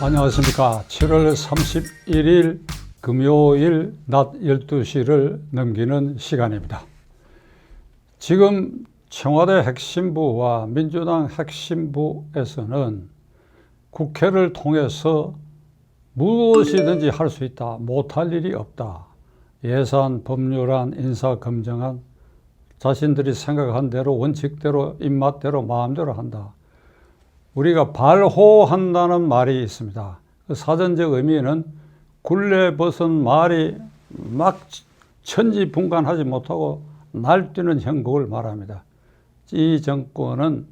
안녕하십니까. 7월 31일 금요일 낮 12시를 넘기는 시간입니다. 지금 청와대 핵심부와 민주당 핵심부에서는 국회를 통해서 무엇이든지 할 수 있다, 못할 일이 없다, 예산, 법률안, 인사검증안 자신들이 생각한 대로 원칙대로 입맛대로 마음대로 한다. 우리가 발호한다는 말이 있습니다. 그 사전적 의미는 굴레 벗은 말이 막 천지분간하지 못하고 날뛰는 형국을 말합니다. 이 정권은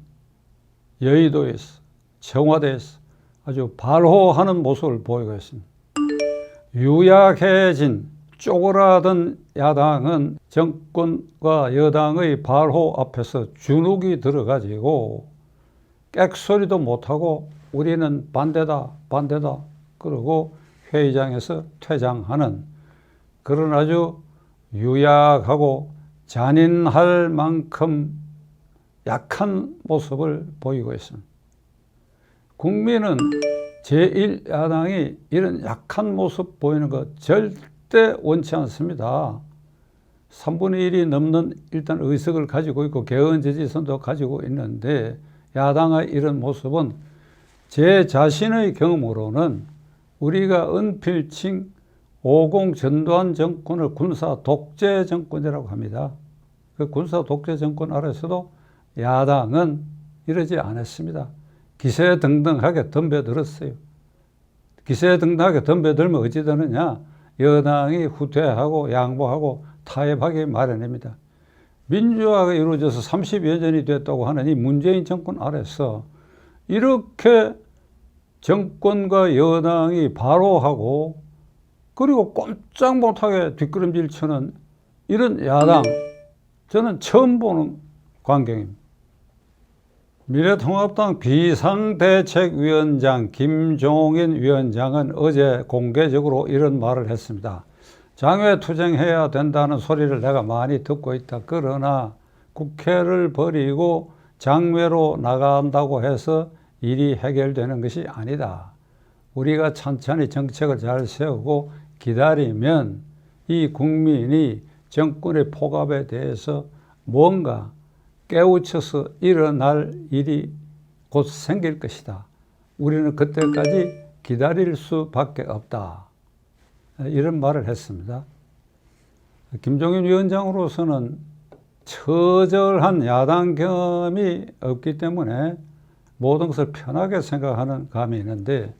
여의도에서, 청와대에서 아주 발호하는 모습을 보이고 있습니다. 유약해진 쪼그라든 야당은 정권과 여당의 발호 앞에서 주눅이 들어가지고 객소리도 못하고 우리는 반대다 그러고 회의장에서 퇴장하는 그런 아주 유약하고 잔인할 만큼 약한 모습을 보이고 있습니다. 국민은 제1야당이 이런 약한 모습 보이는 것 절대 원치 않습니다. 3분의 1이 넘는 일단 의석을 가지고 있고 개헌 지지선도 가지고 있는데 야당의 이런 모습은 제 자신의 경험으로는 우리가 은필칭 50 전두환 정권을 군사 독재 정권이라고 합니다. 그 군사 독재 정권 아래서도 야당은 이러지 않았습니다. 기세등등하게 덤벼들었어요. 기세등등하게 덤벼들면 어찌 되느냐? 여당이 후퇴하고 양보하고 타협하기 마련입니다. 민주화가 이루어져서 30여 년이 됐다고 하는 이 문재인 정권 아래서 이렇게 정권과 여당이 발호하고 그리고 꼼짝 못하게 뒷걸음질 치는 이런 야당, 저는 처음 보는 광경입니다. 미래통합당 비상대책위원장 김종인 위원장은 어제 공개적으로 이런 말을 했습니다. 장외투쟁해야 된다는 소리를 내가 많이 듣고 있다. 그러나 국회를 버리고 장외로 나간다고 해서 일이 해결되는 것이 아니다. 우리가 천천히 정책을 잘 세우고 기다리면 이 국민이 정권의 폭압에 대해서 뭔가 깨우쳐서 일어날 일이 곧 생길 것이다. 우리는 그때까지 기다릴 수밖에 없다. 이런 말을 했습니다. 김종인 위원장으로서는 처절한 야당 경험이 없기 때문에 모든 것을 편하게 생각하는 감이 있는데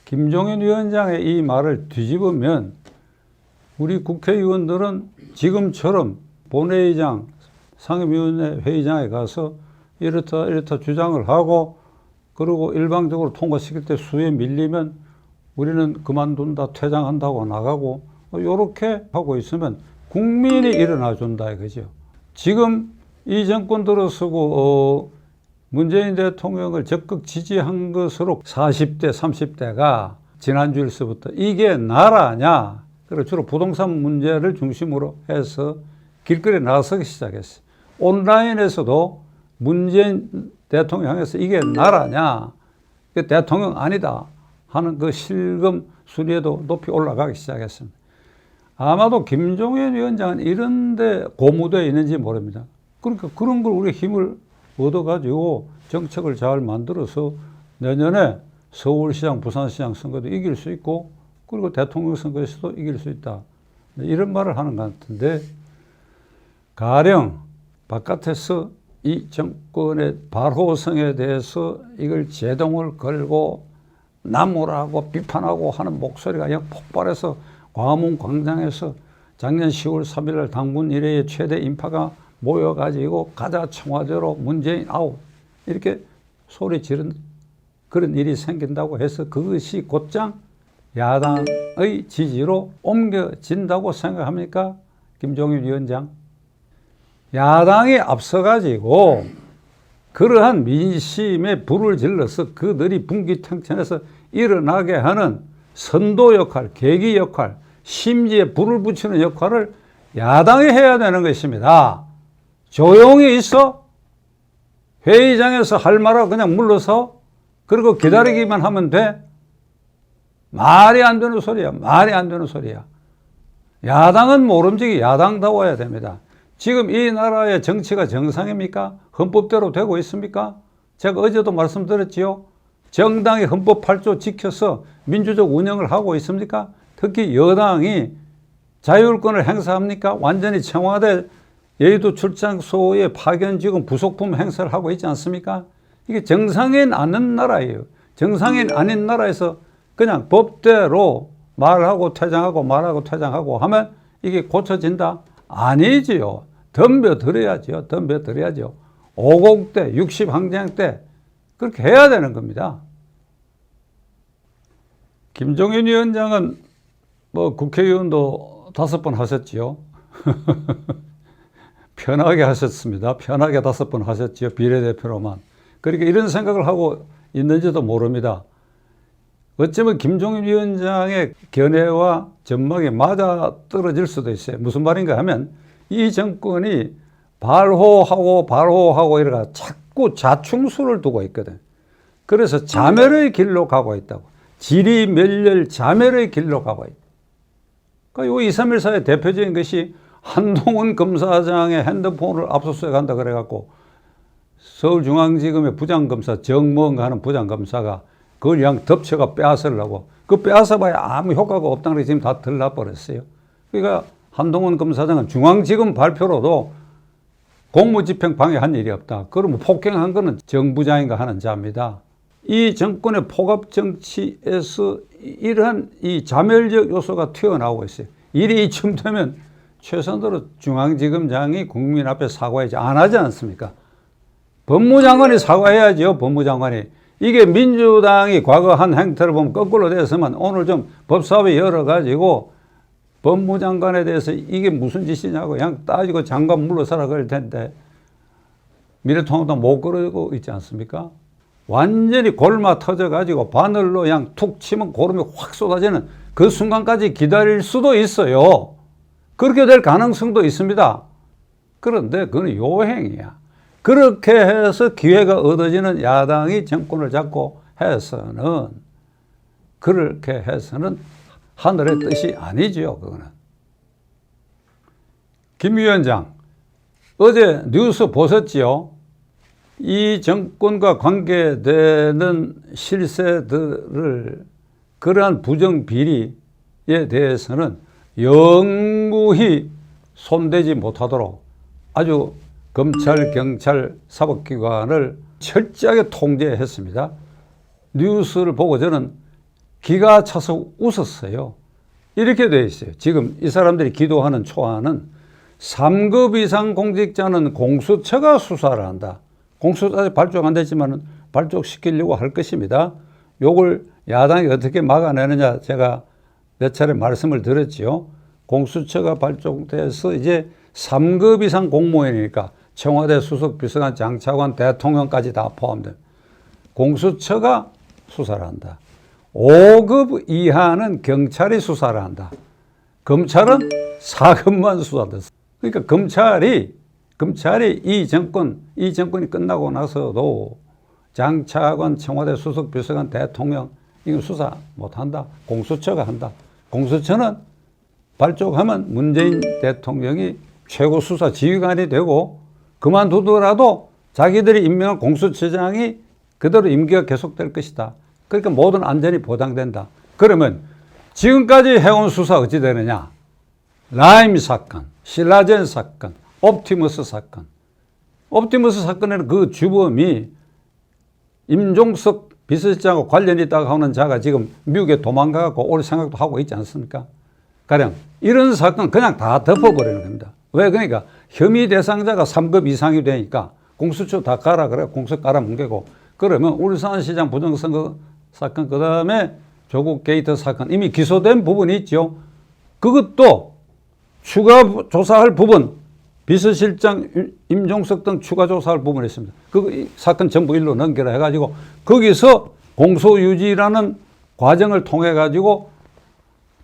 김종인 위원장의 이 말을 뒤집으면 우리 국회의원들은 지금처럼 본회의장, 상임위원회 회의장에 가서 이렇다 주장을 하고 그리고 일방적으로 통과시킬 때 수에 밀리면 우리는 그만둔다, 퇴장한다고 나가고 이렇게 하고 있으면 국민이 일어나 준다 이거죠. 지금 이 정권 들어서고 문재인 대통령을 적극 지지한 것으로 40대, 30대가 지난주일서부터 이게 나라냐? 그리고 주로 부동산 문제를 중심으로 해서 길거리에 나서기 시작했어요. 온라인에서도 문재인 대통령 향해서 이게 나라냐? 이게 대통령 아니다. 하는 그 실검 순위에도 높이 올라가기 시작했습니다. 아마도 김종인 위원장은 이런 데 고무되어 있는지 모릅니다. 그러니까 그런 걸 우리 힘을 얻어가지고 정책을 잘 만들어서 내년에 서울시장, 부산시장 선거도 이길 수 있고 그리고 대통령 선거에서도 이길 수 있다. 이런 말을 하는 것 같은데 가령 바깥에서 이 정권의 발호성에 대해서 이걸 제동을 걸고 나무라고 비판하고 하는 목소리가 그냥 폭발해서 광화문 광장에서 작년 10월 3일 당분 이래의 최대 인파가 모여가지고 가자 청와대로 문재인 아웃 이렇게 소리 지른 그런 일이 생긴다고 해서 그것이 곧장 야당의 지지로 옮겨진다고 생각합니까? 김종인 위원장. 야당이 앞서가지고 그러한 민심에 불을 질러서 그들이 분기탱천해서 일어나게 하는 선도 역할, 계기 역할, 심지에 불을 붙이는 역할을 야당이 해야 되는 것입니다. 조용히 있어? 회의장에서 할 말하고 그냥 물러서? 그리고 기다리기만 하면 돼? 말이 안 되는 소리야. 말이 안 되는 소리야. 야당은 모름지기 야당다워야 됩니다. 지금 이 나라의 정치가 정상입니까? 헌법대로 되고 있습니까? 제가 어제도 말씀드렸지요. 정당이 헌법 8조 지켜서 민주적 운영을 하고 있습니까? 특히 여당이 자율권을 행사합니까? 완전히 청와대 여의도 출장소의 파견 직원 부속품 행사를 하고 있지 않습니까? 이게 정상인 아닌 나라예요. 정상인 아닌 나라에서 그냥 법대로 말하고 퇴장하고 말하고 퇴장하고 하면 이게 고쳐진다? 아니지요. 덤벼들어야죠. 덤벼들어야죠. 50 때, 60 항쟁 때 그렇게 해야 되는 겁니다. 김종인 위원장은 뭐 국회의원도 5번 하셨지요. 편하게 하셨습니다. 편하게 5번 하셨지요. 비례대표로만. 그러니까 이런 생각을 하고 있는지도 모릅니다. 어쩌면 김종인 위원장의 견해와 전망이 맞아 떨어질 수도 있어요. 무슨 말인가 하면 이 정권이 발호하고 이래가 자꾸 자충수를 두고 있거든. 그래서 자멸의 길로 가고 있다고. 지리멸렬 자멸의 길로 가고 있다. 그러니까 요 2, 3일 사이에 대표적인 것이 한동훈 검사장의 핸드폰을 압수수색한다 그래갖고 서울중앙지검의 부장검사 정모은가 하는 부장검사가 그걸 그냥 덮쳐가 빼앗으려고. 그 빼앗아봐야 아무 효과가 없다는 게 지금 다 들러버렸어요. 그러니까 한동훈 검사장은 중앙지검 발표로도 공무집행 방해한 일이 없다. 그러면 폭행한 거는 정부장인가 하는 자입니다. 이 정권의 포갑정치에서 이러한 이 자멸적 요소가 튀어나오고 있어요. 일이 이쯤 되면 최선으로 중앙지검장이 국민 앞에 사과하지 안 하지 않습니까? 법무장관이 사과해야죠. 법무장관이. 이게 민주당이 과거 한 행태를 보면 거꾸로 됐으면 오늘 좀 법사위 열어가지고 법무장관에 대해서 이게 무슨 짓이냐고 그냥 따지고 장관 물러서라 그럴 텐데 미래통합당 못 그러고 있지 않습니까? 완전히 골마 터져가지고 바늘로 그냥 툭 치면 고름이 확 쏟아지는 그 순간까지 기다릴 수도 있어요. 그렇게 될 가능성도 있습니다. 그런데 그건 요행이야. 그렇게 해서 기회가 얻어지는 야당이 정권을 잡고 해서는 그렇게 해서는 하늘의 뜻이 아니지요. 그거는. 김 위원장 어제 뉴스 보셨지요? 이 정권과 관계되는 실세들을 그러한 부정비리에 대해서는 영구히 손대지 못하도록 아주 검찰, 경찰, 사법기관을 철저하게 통제했습니다. 뉴스를 보고 저는 기가 차서 웃었어요. 이렇게 되어 있어요. 지금 이 사람들이 기도하는 초안은 3급 이상 공직자는 공수처가 수사를 한다. 공수처 아직 발족 안 됐지만 발족시키려고 할 것입니다. 요걸 야당이 어떻게 막아내느냐 제가 몇 차례 말씀을 드렸지요. 공수처가 발족돼서 이제 3급 이상 공무원이니까 청와대 수석 비서관 장차관 대통령까지 다 포함됩니다. 공수처가 수사를 한다. 5급 이하는 경찰이 수사를 한다. 검찰은 4급만 수사한다. 그러니까 검찰이 이 정권이 끝나고 나서도 장차관 청와대 수석 비서관 대통령 이거 수사 못한다. 공수처가 한다. 공수처는 발족하면 문재인 대통령이 최고 수사 지휘관이 되고 그만두더라도 자기들이 임명한 공수처장이 그대로 임기가 계속될 것이다. 그러니까 모든 안전이 보장된다. 그러면 지금까지 해온 수사 어찌 되느냐? 라임 사건, 신라젠 사건, 옵티머스 사건. 옵티머스 사건에는 그 주범이 임종석 비서실장과 관련이 있다고 하는 자가 지금 미국에 도망가고 올 생각도 하고 있지 않습니까? 가령 이런 사건 그냥 다 덮어버리는 겁니다. 왜? 그러니까 혐의 대상자가 3급 이상이 되니까 공수처 다 가라 그래. 공수처 깔아 뭉개고 그러면 울산시장 부정선거 사건 그 다음에 조국 게이트 사건 이미 기소된 부분이 있죠. 그것도 추가 조사할 부분 비서실장 임종석 등 추가 조사할 부분이 있습니다. 그 사건 전부 일로 넘겨라 해가지고 거기서 공소유지라는 과정을 통해 가지고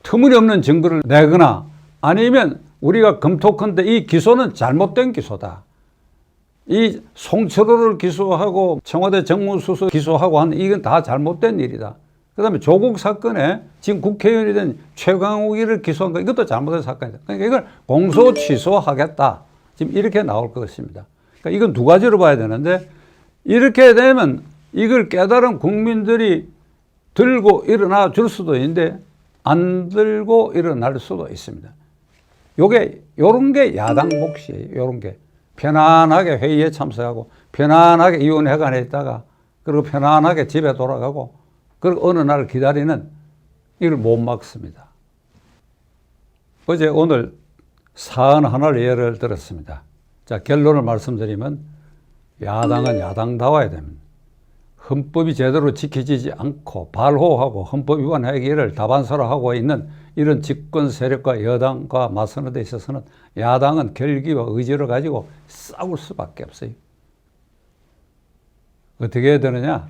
터무니없는 증거를 내거나 아니면 우리가 검토컨대 이 기소는 잘못된 기소다. 이 송철호를 기소하고 청와대 정무수석 기소하고 하는 이건 다 잘못된 일이다. 그다음에 조국 사건에 지금 국회의원이 된 최강욱이를 기소한 거 이것도 잘못된 사건이다. 그러니까 이걸 공소 취소하겠다. 지금 이렇게 나올 것입니다. 그러니까 이건 두 가지로 봐야 되는데 이렇게 되면 이걸 깨달은 국민들이 들고 일어나 줄 수도 있는데 안 들고 일어날 수도 있습니다. 요런 게 야당 몫이에요. 요런 게. 편안하게 회의에 참석하고 편안하게 위원회관에 있다가 그리고 편안하게 집에 돌아가고 그리고 어느 날 기다리는 이걸 못 막습니다. 어제 오늘 사안 하나를 예를 들었습니다. 자, 결론을 말씀드리면 야당은 야당다워야 됩니다. 헌법이 제대로 지켜지지 않고 발호하고 헌법 위반 행위를 다반사로 하고 있는 이런 집권 세력과 여당과 맞서는 데 있어서는 야당은 결기와 의지를 가지고 싸울 수밖에 없어요. 어떻게 해야 되느냐?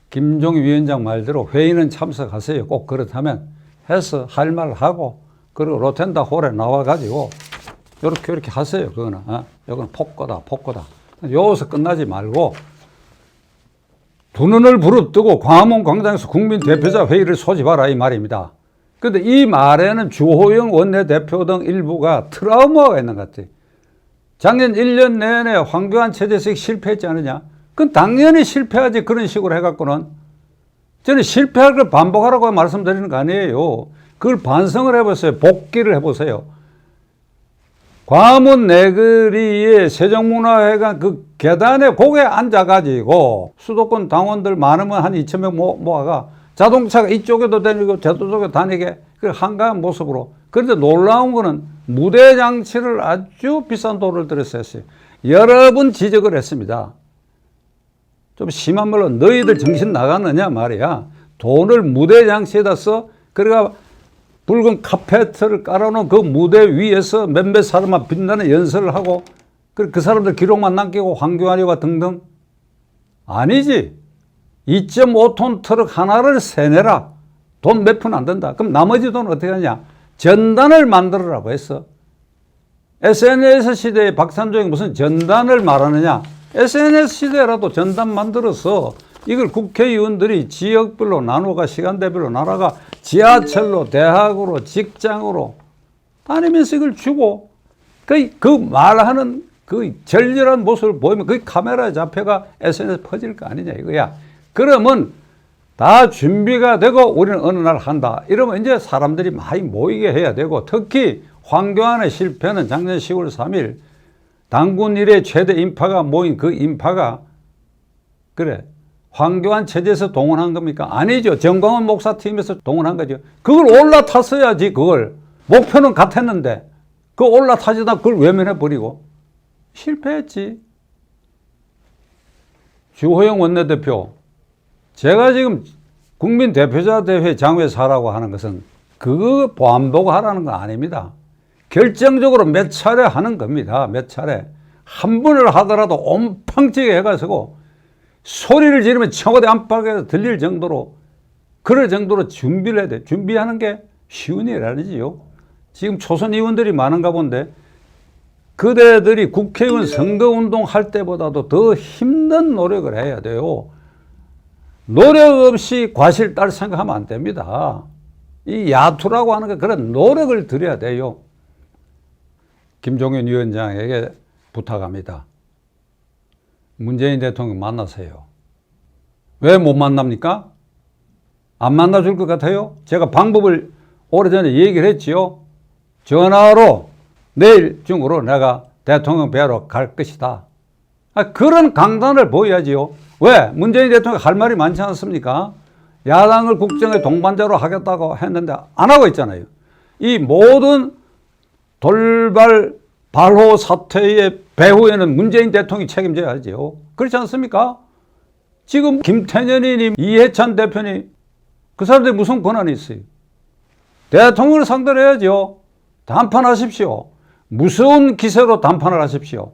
김종인 위원장 말대로 회의는 참석하세요. 꼭 그렇다면 해서 할 말 하고 그리고 로텐다 홀에 나와가지고 이렇게 하세요. 그거는 이건 폭거다. 여기서 끝나지 말고 두 눈을 부릅뜨고 광화문 광장에서 국민 대표자 회의를 소집하라 이 말입니다. 그런데 이 말에는 주호영 원내대표 등 일부가 트라우마가 있는 것 같아요. 작년 1년 내내 황교안 체제식 실패했지 않느냐? 그건 당연히 실패하지. 그런 식으로 해갖고는 저는 실패할 걸 반복하라고 말씀드리는 거 아니에요. 그걸 반성을 해보세요. 복귀를 해보세요. 광화문 내거리에 세종문화회관 그 계단에 거기에 앉아가지고 수도권 당원들 많으면 한 2,000명 모아가 자동차가 이쪽에도 다니고 저쪽에도 다니게 그 한가한 모습으로. 그런데 놀라운 거는 무대 장치를 아주 비싼 돈을 들여서 했어요. 여러 번 지적을 했습니다. 좀 심한 말로 너희들 정신 나갔느냐 말이야. 돈을 무대 장치에다 써. 그래가 붉은 카페트를 깔아놓은 그 무대 위에서 몇몇 사람만 빛나는 연설을 하고 그 사람들 기록만 남기고 황교안이와 등등. 아니지. 2.5톤 트럭 하나를 세내라. 돈 몇 푼 안 든다. 그럼 나머지 돈은 어떻게 하냐. 전단을 만들으라고 했어. SNS 시대에 박찬종이 무슨 전단을 말하느냐. SNS 시대라도 전단 만들어서 이걸 국회의원들이 지역별로 나누어가 시간대별로 나라가 지하철로 대학으로 직장으로 다니면서 이걸 주고 그 말하는 그 절절한 모습을 보이면 그 카메라에 잡혀가 SNS 퍼질 거 아니냐 이거야. 그러면 다 준비가 되고 우리는 어느 날 한다. 이러면 이제 사람들이 많이 모이게 해야 되고 특히 황교안의 실패는 작년 10월 3일 당군 이래 최대 인파가 모인 그 인파가 그래 황교안 체제에서 동원한 겁니까? 아니죠. 정광훈 목사 팀에서 동원한 거죠. 그걸 올라탔어야지. 그걸 목표는 같았는데 그 올라타지다 그걸 외면해버리고 실패했지. 주호영 원내대표 제가 지금 국민 대표자 대회 장외사라고 하는 것은 그거 보안보고 하라는 건 아닙니다. 결정적으로 몇 차례 하는 겁니다. 몇 차례. 한 번을 하더라도 온팡치게 해가지고 소리를 지르면 청와대 안팎에서 들릴 정도로 그럴 정도로 준비를 해야 돼. 준비하는 게 쉬운 일 아니지요. 지금 초선 의원들이 많은가 본데 그대들이 국회의원 선거운동 할 때보다도 더 힘든 노력을 해야 돼요. 노력 없이 과실 딸 생각하면 안 됩니다. 이 야투라고 하는 게 그런 노력을 들여야 돼요. 김종인 위원장에게 부탁합니다. 문재인 대통령 만나세요. 왜 못 만납니까? 안 만나줄 것 같아요? 제가 방법을 오래전에 얘기를 했지요. 전화로 내일 중으로 내가 대통령 뵈러 갈 것이다. 그런 강단을 보여야지요. 왜? 문재인 대통령 할 말이 많지 않습니까? 야당을 국정의 동반자로 하겠다고 했는데 안 하고 있잖아요. 이 모든 돌발 발호 사태의 배후에는 문재인 대통령이 책임져야지요. 그렇지 않습니까? 지금 김태년이님, 이해찬 대표님 그 사람들이 무슨 권한이 있어요? 대통령을 상대로 해야죠. 담판하십시오. 무서운 기세로 담판을 하십시오.